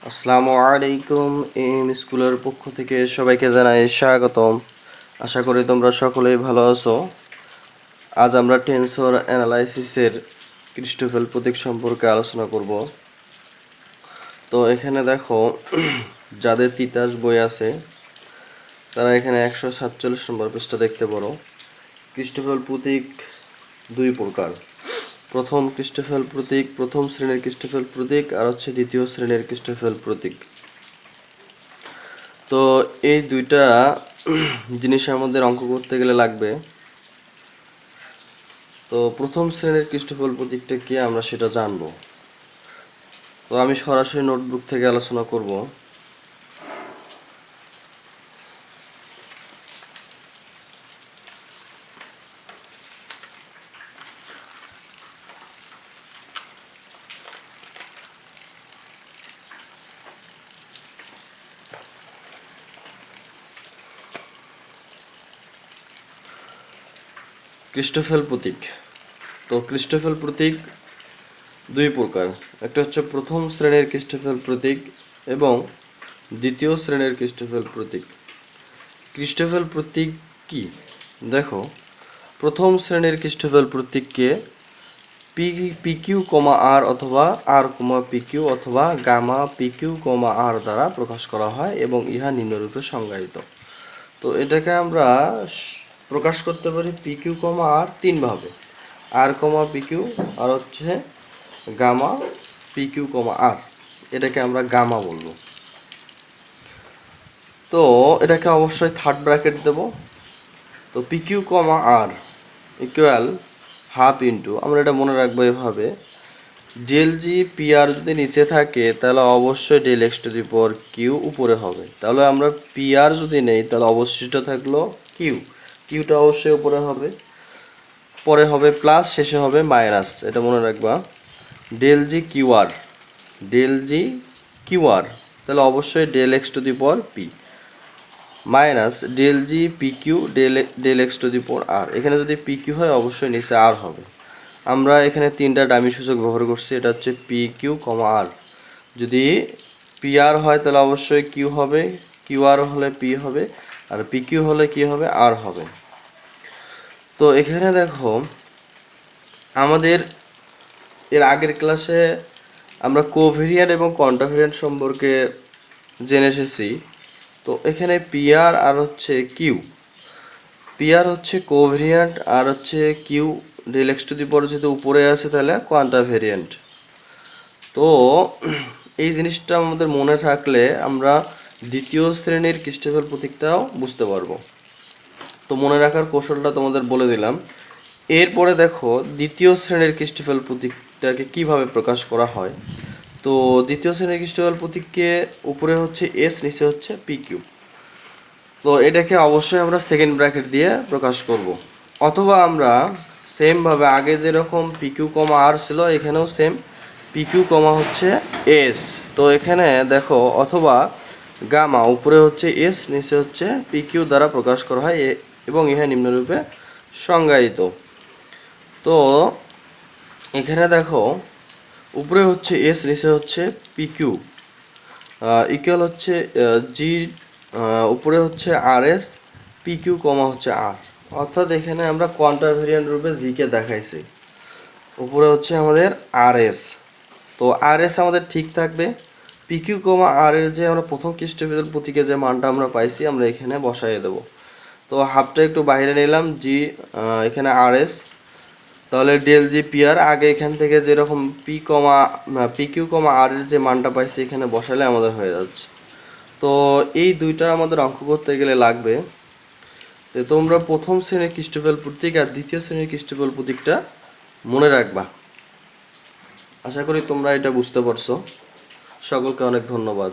আসসালামু আলাইকুম। এম স্কুলের পক্ষ থেকে সবাইকে জানাই স্বাগতম। আশা করি তোমরা সকলেই ভালো আছো। আজ আমরা টেন্সর অ্যানালাইসিসের ক্রিস্টোফেল প্রতীক সম্পর্কে আলোচনা করব। তো এখানে দেখো, যাদের তিতাস বই আছে তারা এখানে 147 নম্বর পৃষ্ঠা দেখতে পারো। ক্রিস্টোফেল প্রতীক দুই প্রকার। প্রথম শ্রেণীর ক্রিস্টোফেল প্রতীক আর হচ্ছে দ্বিতীয় শ্রেণীর ক্রিস্টোফেল প্রতীক। তো এই দুইটা জিনিস আমাদের অঙ্ক করতে গেলে লাগবে। তো প্রথম শ্রেণীর ক্রিস্টোফেল প্রতীকটা কি আমরা সেটা জানবো। তো আমি সরাসরি নোটবুক থেকে আলোচনা করব। ক্রিস্টোফেল প্রতীক। তো ক্রিস্টোফেল প্রতীক দুই প্রকার। একটা হচ্ছে প্রথম শ্রেণীর ক্রিস্টোফেল প্রতীক এবং দ্বিতীয় শ্রেণীর ক্রিস্টোফেল প্রতীক। ক্রিস্টোফেল প্রতীক কি দেখো, প্রথম শ্রেণীর ক্রিস্টোফেল প্রতীককে পিকিউ কমা আর অথবা আর কমা পিকিউ অথবা গামা পিকিউ কমা আর দ্বারা প্রকাশ করা হয় এবং ইহা নিম্নরূপে সংজ্ঞায়িত। তো এটাকে আমরা প্রকাশ করতে পারি পিকিউ কমা আর তিনভাবে: আর কমা পিকিউ, আর হচ্ছে গামা পিকিউ কমা আর। এটাকে আমরা গামা বলবো। তো এটাকে অবশ্যই থার্ড ব্র্যাকেট দেব। তো পিকিউ কমা আর ইকুয়াল হাফ ইন্টু, আমরা এটা মনে রাখবো এভাবে, ডেল জি পি আর যদি নিচে থাকে তাহলে অবশ্যই del x to the power q উপরে হবে। তাহলে আমরা পি আর যদি নেই তাহলে অবশিষ্ট থাকলো কিউ, কিউটা অবশ্যই উপরে হবে, পরে হবে প্লাস, শেষে হবে মাইনাস। এটা মনে রাখবা, del G Q R, del G Q R, তাহলে অবশ্যই del x to the power P minus del G P Q del x to the power R. এখানে যদি পি কিউ হয় অবশ্যই নিচে আর হবে। আমরা এখানে তিনটা ডামি সূচক ব্যবহার করছি, এটা হচ্ছে পি কিউ কমা আর। যদি পি আর হয় তাহলে অবশ্যই কিউ হবে, কিউ আর হলে পি হবে, আর পি কিউ হলে কি হবে, আর হবে। তো এখানে দেখো, আমাদের এর আগের ক্লাসে আমরা কোভেরিয়েন্ট এবং কন্ট্রাভেরিয়েন্ট সম্পর্কে জেনে এসেছি। তো এখানে পি আর হচ্ছে কিউ, পি আর হচ্ছে কোভেরিয়েন্ট আর হচ্ছে Q del x to the power যেহেতু উপরে আছে তাহলে কোয়ান্টাভেরিয়েন্ট। তো এই জিনিসটা আমাদের মনে থাকলে আমরা দ্বিতীয় শ্রেণীর ক্রিস্টোফেল প্রতীকটাও বুঝতে পারবো। তো মনে রাখার কৌশলটা তোমাদের বলে দিলাম। এরপরে দেখো দ্বিতীয় শ্রেণীর ক্রিস্টোফেল প্রতীকটাকে কিভাবে প্রকাশ করা হয়। তো দ্বিতীয় শ্রেণীর ক্রিস্টোফেল প্রতীককে উপরে হচ্ছে এস, নিচে হচ্ছে পি কিউ। তো এটাকে অবশ্যই আমরা সেকেন্ড ব্র্যাকেট দিয়ে প্রকাশ করব, অথবা আমরা সেমভাবে আগে যেরকম পিকিউ কমা আর ছিল এখানেও সেম পিকিউ কমা হচ্ছে এস। তো এখানে দেখো, অথবা গামা উপরে হচ্ছে এস, নিচে হচ্ছে পিকিউ দ্বারা প্রকাশ করা হয় এবং ইহা নিম্নরূপে সংজ্ঞায়িত। তো এখানে দেখো, উপরে হচ্ছে এস, নিচে হচ্ছে পিকিউ, ইকুয়াল হচ্ছে জি, উপরে হচ্ছে আর এস, পি কিউ কমা হচ্ছে আর। অর্থাৎ এখানে আমরা কোয়ান্টাভেরিয়েন্ট রূপে জিকে দেখাইছি। উপরে হচ্ছে আমাদের আর এস, তো আর এস আমাদের ঠিক থাকবে। পি কিউ কমা আর এর যে আমরা প্রথম ক্রিস্টোফেল প্রতীকে যে মানটা আমরা পাইছি আমরা এখানে বসাইয়ে দেবো। তো হাফটা একটু বাইরে নিলাম, জি এখানে আর এস, তাহলে ডেল জি পি আর আগে এখান থেকে যেরকম পি কিউ কমা আর এর যে মানটা পাইছি এখানে বসালে আমাদের হয়ে যাচ্ছে। তো এই দুইটা আমাদের অঙ্ক করতে গেলে লাগবে। তো তোমরা প্রথম শ্রেণীর ক্রিস্টোফেল প্রতীক আর দ্বিতীয় শ্রেণীর ক্রিস্টোফেল প্রতীকটা মনে রাখবা। আশা করি তোমরা এটা বুঝতে পারছো। সকলকে অনেক ধন্যবাদ।